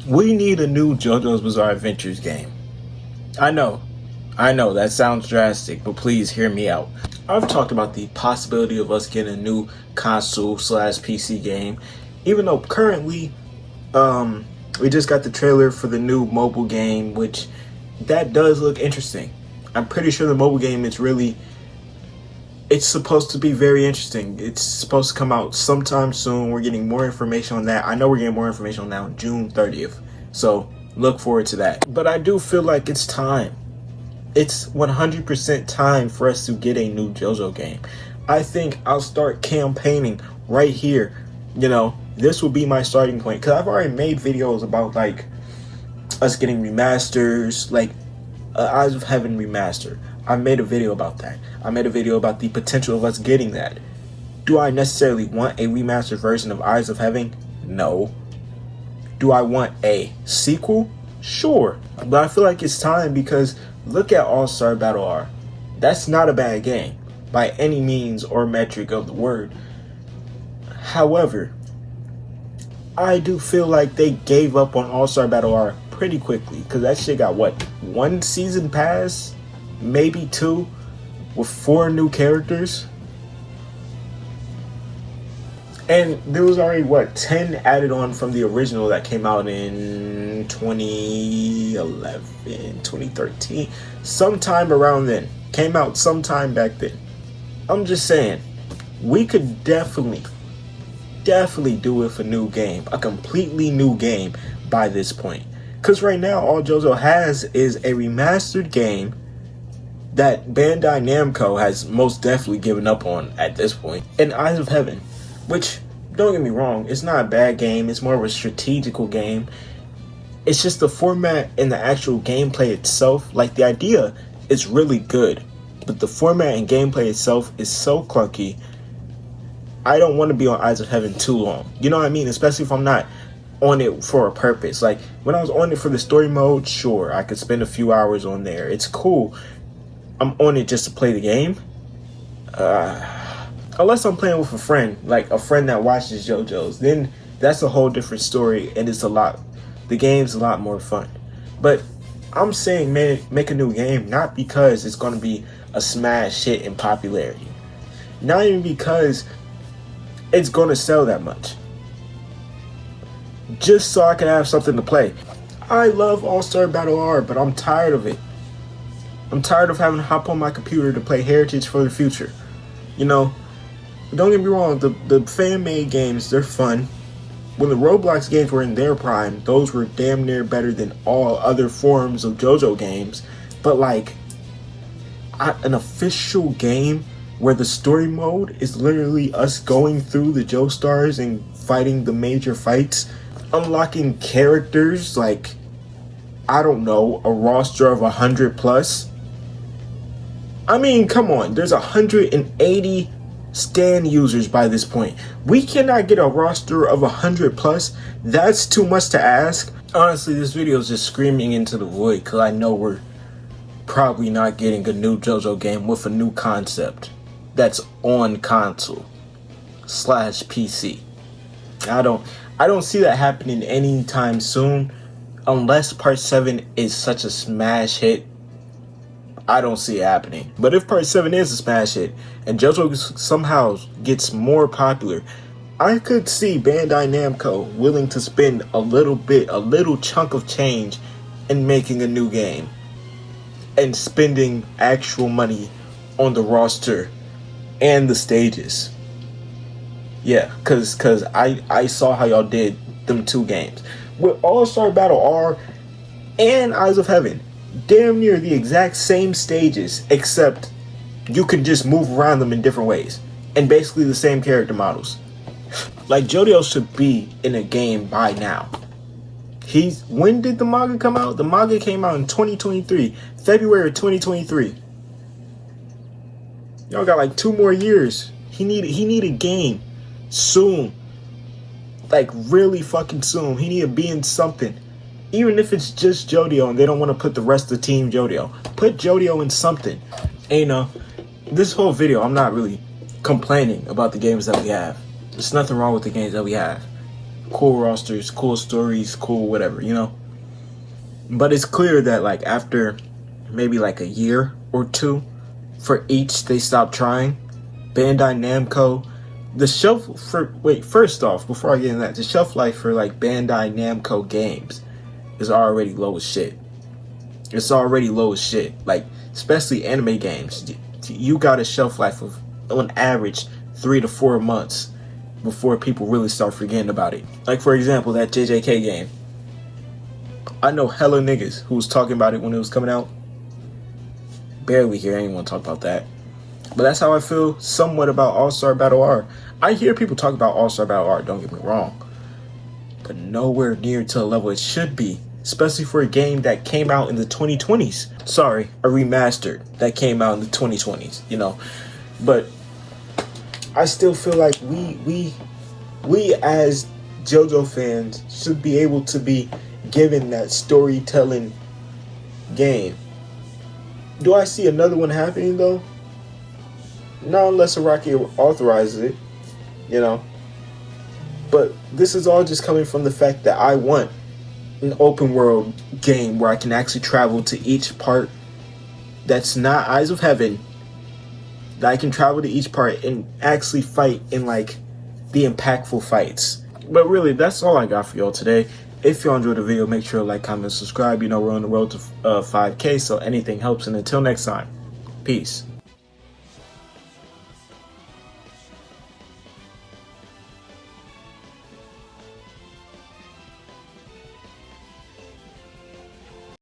We need a new JoJo's Bizarre Adventures game. I know that sounds drastic, but please hear me out. I've talked about the possibility of us getting a new console/PC game, even though currently we just got the trailer for the new mobile game, which that does look interesting. I'm pretty sure the mobile game it's supposed to be very interesting. It's supposed to come out sometime soon. We're getting more information on that. I know we're getting more information on that on June 30th. So look forward to that. But I do feel like it's time. It's 100% time for us to get a new JoJo game. I think I'll start campaigning right here. You know, this will be my starting point. Because I've already made videos about like us getting remasters, like Eyes of Heaven remaster. I made a video about that. I made a video about the potential of us getting that. Do I necessarily want a remastered version of Eyes of Heaven? No. Do I want a sequel? Sure. But I feel like it's time because look at All-Star Battle R. That's not a bad game by any means or metric of the word. However, I do feel like they gave up on All-Star Battle R pretty quickly because that shit got what? 1 season pass? Maybe 2 with 4 new characters. And there was already, 10 added on from the original that came out in 2011, 2013. Sometime around then. Came out sometime back then. I'm just saying, we could definitely do it for a new game. A completely new game by this point. Because right now, all JoJo has is a remastered game that Bandai Namco has most definitely given up on at this point. And Eyes of Heaven, which, don't get me wrong, it's not a bad game. It's more of a strategical game. It's just the format and the actual gameplay itself, like the idea is really good. But the format and gameplay itself is so clunky. I don't want to be on Eyes of Heaven too long. You know what I mean? Especially if I'm not on it for a purpose. Like, when I was on it for the story mode, sure, I could spend a few hours on there. It's cool. I'm on it just to play the game. Unless I'm playing with a friend, like a friend that watches JoJo's, then that's a whole different story, and the game's a lot more fun. But I'm saying, man, make a new game, not because it's going to be a smash hit in popularity. Not even because it's going to sell that much. Just so I can have something to play. I love All-Star Battle R, but I'm tired of it. I'm tired of having to hop on my computer to play Heritage for the Future. You know, don't get me wrong, the fan-made games, they're fun. When the Roblox games were in their prime, those were damn near better than all other forms of JoJo games. But like, an official game where the story mode is literally us going through the Joestars and fighting the major fights, unlocking characters like, I don't know, a roster of 100 plus. I mean, come on, there's 180 Stan users by this point. We cannot get a roster of 100 plus. That's too much to ask. Honestly, this video is just screaming into the void because I know we're probably not getting a new JoJo game with a new concept that's on console/PC. I don't see that happening anytime soon unless Part 7 is such a smash hit. I don't see it happening. But if Part 7 is a smash hit and JoJo somehow gets more popular, I could see Bandai Namco willing to spend a little chunk of change in making a new game and spending actual money on the roster and the stages. Yeah, cause I saw how y'all did them 2 games. With All-Star Battle R and Eyes of Heaven, damn near the exact same stages, except you can just move around them in different ways. And basically the same character models. Like, JoJo should be in a game by now. When did the manga come out? The manga came out in 2023. February 2023. Y'all got like 2 more years. He need a game. Soon. Like, really fucking soon. He need to be in something. Even if it's just JoJo and they don't want to put the rest of Team JoJo. Put JoJo in something. And you know, this whole video, I'm not really complaining about the games that we have. There's nothing wrong with the games that we have. cool rosters, cool stories, cool whatever, But it's clear that like after maybe like a year or two for each, they stopped trying. Bandai Namco, first off, before I get into that, the shelf life for like Bandai Namco games is already low as shit. It's already low as shit. Like, especially anime games, you got a shelf life of on average 3 to 4 months before people really start forgetting about it. Like, for example, that JJK game. I know hella niggas who was talking about it when it was coming out. Barely hear anyone talk about that. But that's how I feel somewhat about All-Star Battle R. I hear people talk about All-Star Battle R, don't get me wrong. But nowhere near to the level it should be. Especially for a game that came out in the 2020s. Sorry, a remastered that came out in the 2020s, But I still feel like we as JoJo fans should be able to be given that storytelling game. Do I see another one happening though? Not unless Araki authorizes it, But this is all just coming from the fact that I want an open world game where I can actually travel to each part that's not Eyes of Heaven. That I can travel to each part and actually fight in like the impactful fights. But really, that's all I got for y'all today. If y'all enjoyed the video, make sure to like, comment, subscribe. We're on the road to 5K, so anything helps. And until next time, peace.